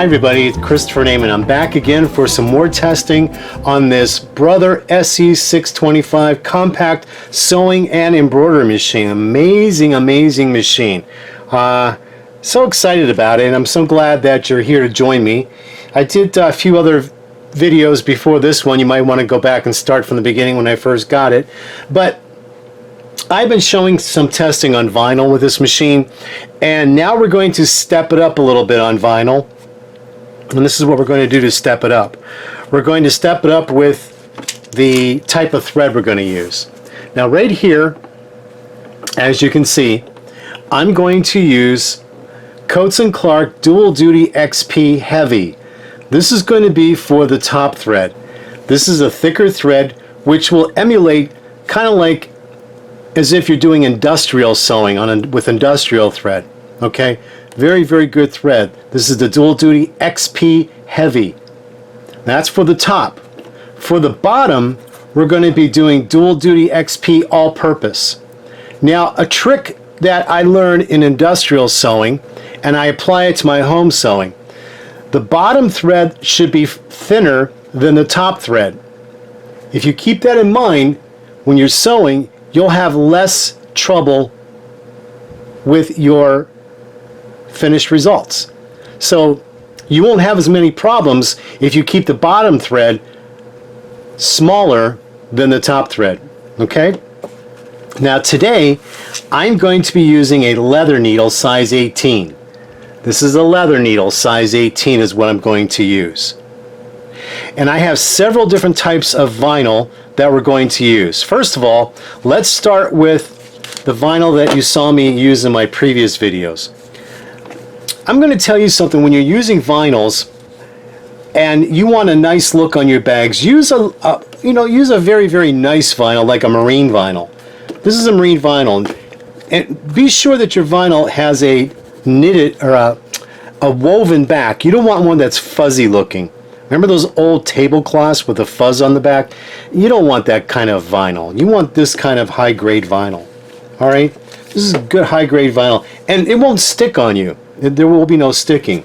Hi everybody, it's Christopher Nejman. I'm back again for some more testing on this Brother SE625 compact sewing and embroidery machine. Amazing machine. So excited about it, and I'm so glad that you're here to join me. I did a few other videos before this one. You might want to go back and start from the beginning when I first got it. But I've been showing some testing on vinyl with this machine, and now we're going to step it up a little bit on vinyl. And this is what we're going to do to step it up. We're going to step it up with the type of thread we're going to use. Now right here, as you can see, I'm going to use Coats & Clark Dual Duty XP Heavy. This is going to be for the top thread. This is a thicker thread which will emulate kind of like as if you're doing industrial sewing with industrial thread. Okay, very good thread. This is the Dual Duty XP Heavy. That's for the top. For the bottom, we're going to be doing Dual Duty XP All Purpose. Now, a trick that I learned in industrial sewing, and I apply it to my home sewing, the bottom thread should be thinner than the top thread. If you keep that in mind when you're sewing, you'll have less trouble with your finished results. So you won't have as many problems if you keep the bottom thread smaller than the top thread. Okay? Now today I'm going to be using a leather needle size 18. This is a leather needle size 18 is what I'm going to use. And I have several different types of vinyl that we're going to use. First of all, let's start with the vinyl that you saw me use in my previous videos. I'm going to tell you something. When you're using vinyls and you want a nice look on your bags, use a very nice vinyl, like a marine vinyl. This is a marine vinyl, and be sure that your vinyl has a knitted or a woven back. You don't want one that's fuzzy looking. Remember those old tablecloths with the fuzz on the back? You don't want that kind of vinyl. You want this kind of high-grade vinyl. All right? This is good high-grade vinyl, and it won't stick on you. There will be no sticking.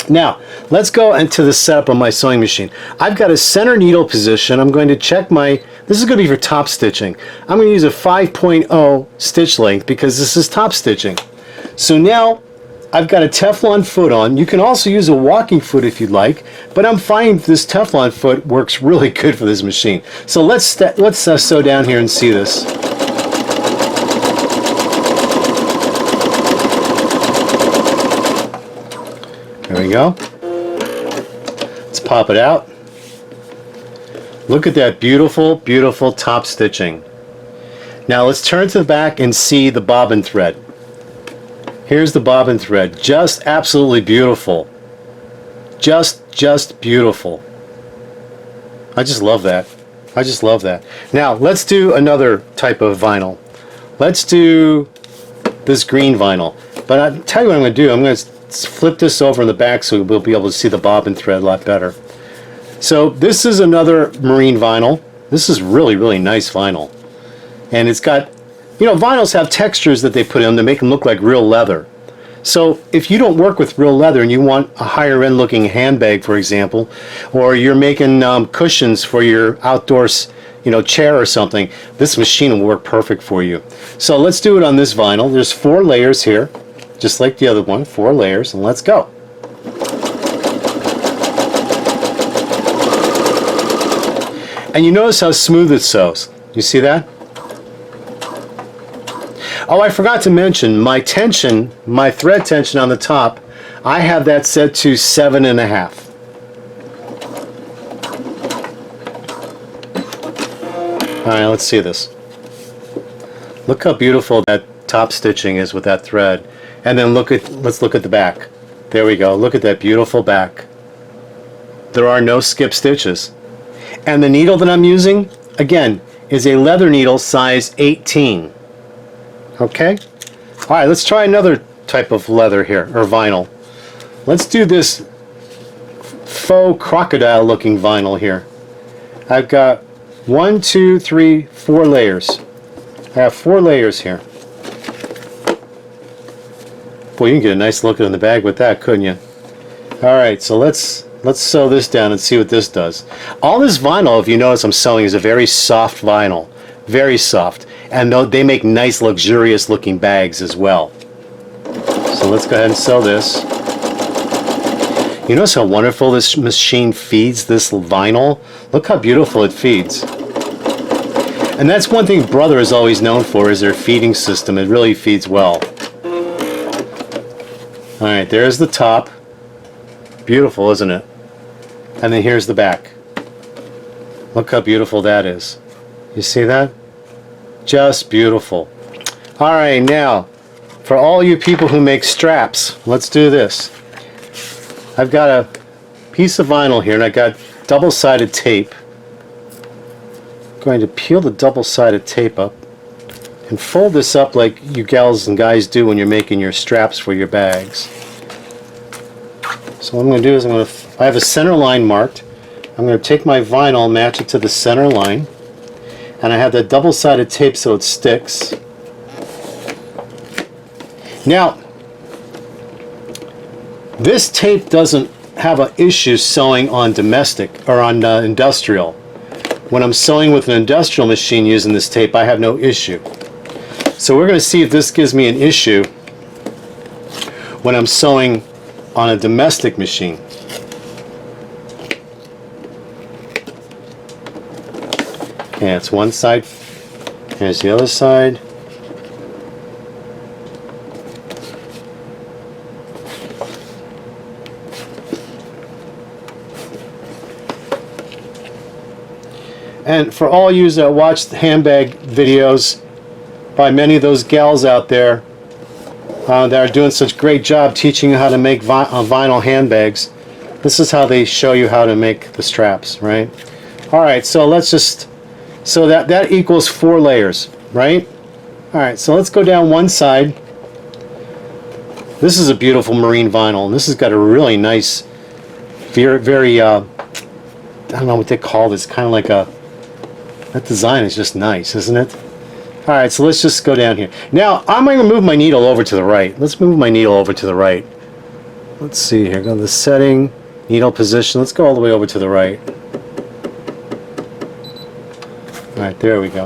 Now, let's go into the setup of my sewing machine. I've got a center needle position. I'm going to check this is going to be for top stitching. I'm going to use a 5.0 stitch length because this is top stitching. So now I've got a Teflon foot on. You can also use a walking foot if you'd like, but I'm finding this Teflon foot works really good for this machine. So let's sew down here and see this. There we go. Let's pop it out. Look at that beautiful top stitching. Now let's turn to the back and see the bobbin thread. Here's the bobbin thread. Just absolutely beautiful. Just beautiful. I just love that. I just love that. Now let's do another type of vinyl. Let's do this green vinyl. But I'll tell you what I'm going to do. I'm going to flip this over in the back so we'll be able to see the bobbin thread a lot better. So this is another marine vinyl. This is really nice vinyl. And it's got, vinyls have textures that they put in to make them look like real leather. So if you don't work with real leather and you want a higher end looking handbag, for example, or you're making cushions for your outdoors chair or something, this machine will work perfect for you. So let's do it on this vinyl. There's 4 layers here, just like the other one, 4 layers, and let's go. And you notice how smooth it sews. You see that? Oh, I forgot to mention my tension, my thread tension on the top, I have that set to 7.5. Alright, let's see this. Look how beautiful that top stitching is with that thread. And then let's look at the back. There we go. Look at that beautiful back. There are no skip stitches. And the needle that I'm using, again, is a leather needle size 18. Okay? Alright, let's try another type of leather here, or vinyl. Let's do this Faux Crocodile looking vinyl here. I've got 1, 2, 3, 4 layers. I have 4 layers here. Boy, you can get a nice look in the bag with that, couldn't you? Alright, so let's sew this down and see what this does. All this vinyl, if you notice I'm sewing, is a very soft vinyl. Very soft. And they make nice, luxurious looking bags as well. So let's go ahead and sew this. You notice how wonderful this machine feeds this vinyl? Look how beautiful it feeds. And that's one thing Brother is always known for, is their feeding system. It really feeds well. Alright, there's the top. Beautiful, isn't it? And then here's the back. Look how beautiful that is. You see that? Just beautiful. Alright, now, for all you people who make straps, let's do this. I've got a piece of vinyl here, and I got double-sided tape. I'm going to peel the double-sided tape up and fold this up like you gals and guys do when you're making your straps for your bags. So what I'm going to do is I have a center line marked. I'm going to take my vinyl, match it to the center line, and I have that double-sided tape so it sticks. Now, this tape doesn't have an issue sewing on domestic or on industrial. When I'm sewing with an industrial machine using this tape, I have no issue. So we're going to see if this gives me an issue when I'm sewing on a domestic machine. Okay, it's one side. Here's the other side. And for all you that watch the handbag videos by many of those gals out there that are doing such a great job teaching you how to make vinyl handbags, this is how they show you how to make the straps, right? Alright, so let's just, so that equals 4 layers, right? Alright, so let's go down one side. This is a beautiful marine vinyl, and this has got a really nice, very, I don't know what they call this, kind of like a, that design is just nice, isn't it? Alright, so let's just go down here. Now, I'm going to move my needle over to the right. Let's move my needle over to the right. Let's see here. Go to the setting, needle position. Let's go all the way over to the right. Alright, there we go.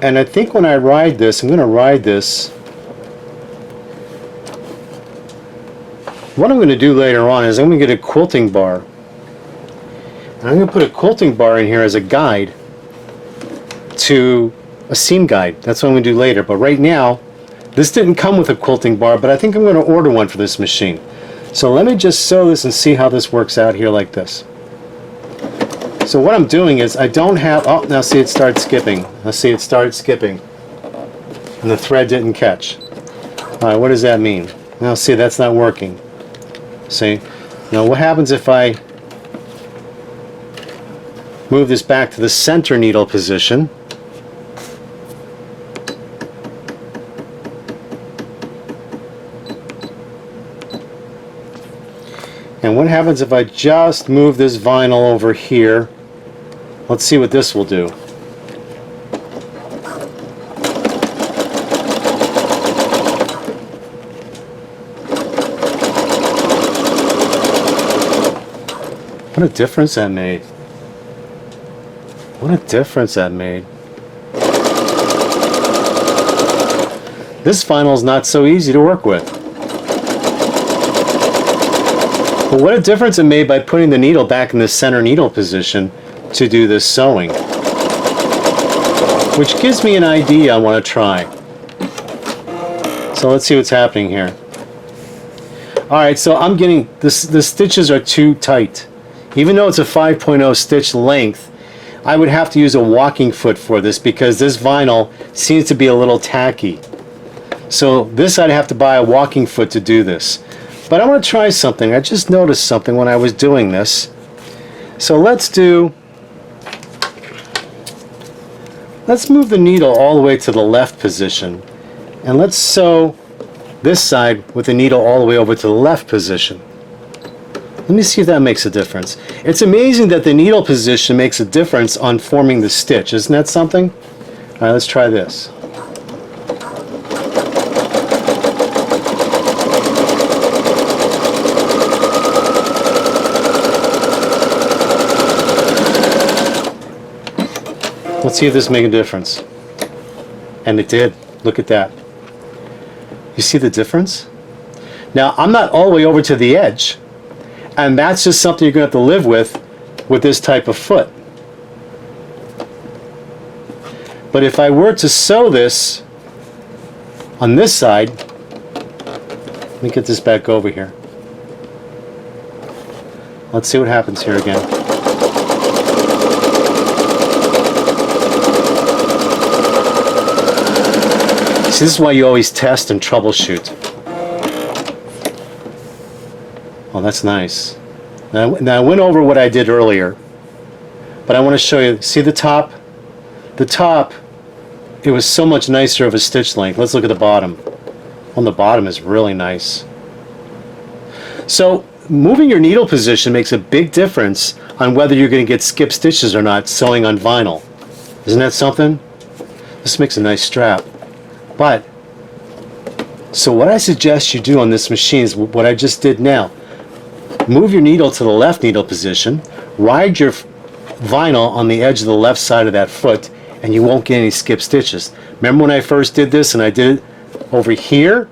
And I think when I ride this, I'm going to ride this. What I'm going to do later on is I'm going to get a quilting bar. And I'm going to put a quilting bar in here as a guide to a seam guide. That's what I'm going to do later. But right now, this didn't come with a quilting bar, but I think I'm going to order one for this machine. So let me just sew this and see how this works out here like this. So what I'm doing is I don't have, oh, now see it started skipping. Now see it started skipping. And the thread didn't catch. Alright, what does that mean? Now see, that's not working. See? Now what happens if I move this back to the center needle position? And what happens if I just move this vinyl over here? Let's see what this will do. What a difference that made. What a difference that made. This vinyl is not so easy to work with. But what a difference it made by putting the needle back in the center needle position to do this sewing. Which gives me an idea I want to try. So let's see what's happening here. Alright, so I'm getting, the stitches are too tight. Even though it's a 5.0 stitch length, I would have to use a walking foot for this because this vinyl seems to be a little tacky. So this I'd have to buy a walking foot to do this. But I want to try something. I just noticed something when I was doing this. So let's move the needle all the way to the left position. And let's sew this side with the needle all the way over to the left position. Let me see if that makes a difference. It's amazing that the needle position makes a difference on forming the stitch. Isn't that something? Alright, let's try this. Let's see if this makes a difference. And it did. Look at that. You see the difference? Now, I'm not all the way over to the edge, and that's just something you're going to have to live with this type of foot. But if I were to sew this on this side, let me get this back over here. Let's see what happens here again. See, this is why you always test and troubleshoot. Oh, that's nice. Now I went over what I did earlier, but I want to show you. See the top? The top, it was so much nicer of a stitch length. Let's look at the bottom. On the bottom is really nice. So moving your needle position makes a big difference on whether you're going to get skip stitches or not sewing on vinyl. Isn't that something? This makes a nice strap. But, so what I suggest you do on this machine is what I just did now. Move your needle to the left needle position, ride your vinyl on the edge of the left side of that foot, and you won't get any skip stitches. Remember when I first did this and I did it over here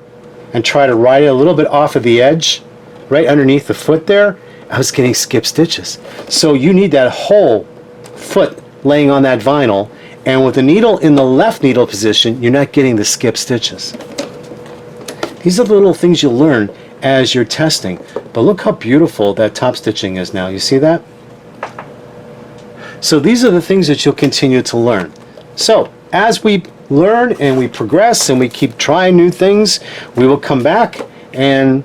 and try to ride it a little bit off of the edge, right underneath the foot there? I was getting skip stitches. So you need that whole foot laying on that vinyl, and with the needle in the left needle position, you're not getting the skip stitches. These are the little things you'll learn as you're testing. But look how beautiful that top stitching is now. You see that? So these are the things that you'll continue to learn. So as we learn and we progress and we keep trying new things, we will come back and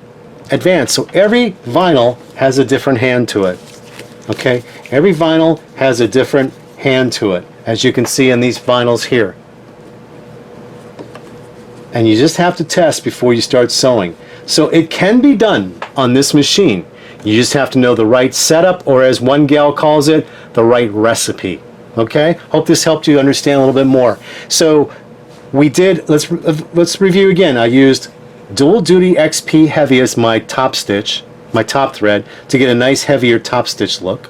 advance. So every vinyl has a different hand to it. Okay? Every vinyl has a different hand to it, as you can see in these vinyls here. And you just have to test before you start sewing. So it can be done on this machine. You just have to know the right setup, or as one gal calls it, the right recipe. Okay? Hope this helped you understand a little bit more. So we did, let's review again. I used Dual Duty XP Heavy as my top stitch, my top thread, to get a nice heavier top stitch look.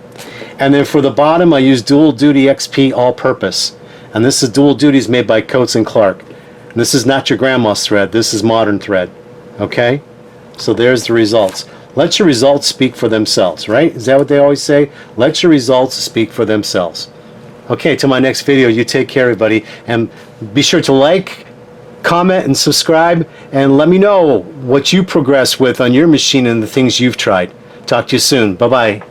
And then for the bottom I used Dual Duty XP All Purpose. And this is Dual Duties made by Coates & Clark. And this is not your grandma's thread, this is modern thread. Okay? So there's the results. Let your results speak for themselves, right? Is that what they always say? Let your results speak for themselves. Okay, till my next video, you take care, everybody. And be sure to like, comment, and subscribe. And let me know what you progress with on your machine and the things you've tried. Talk to you soon. Bye-bye.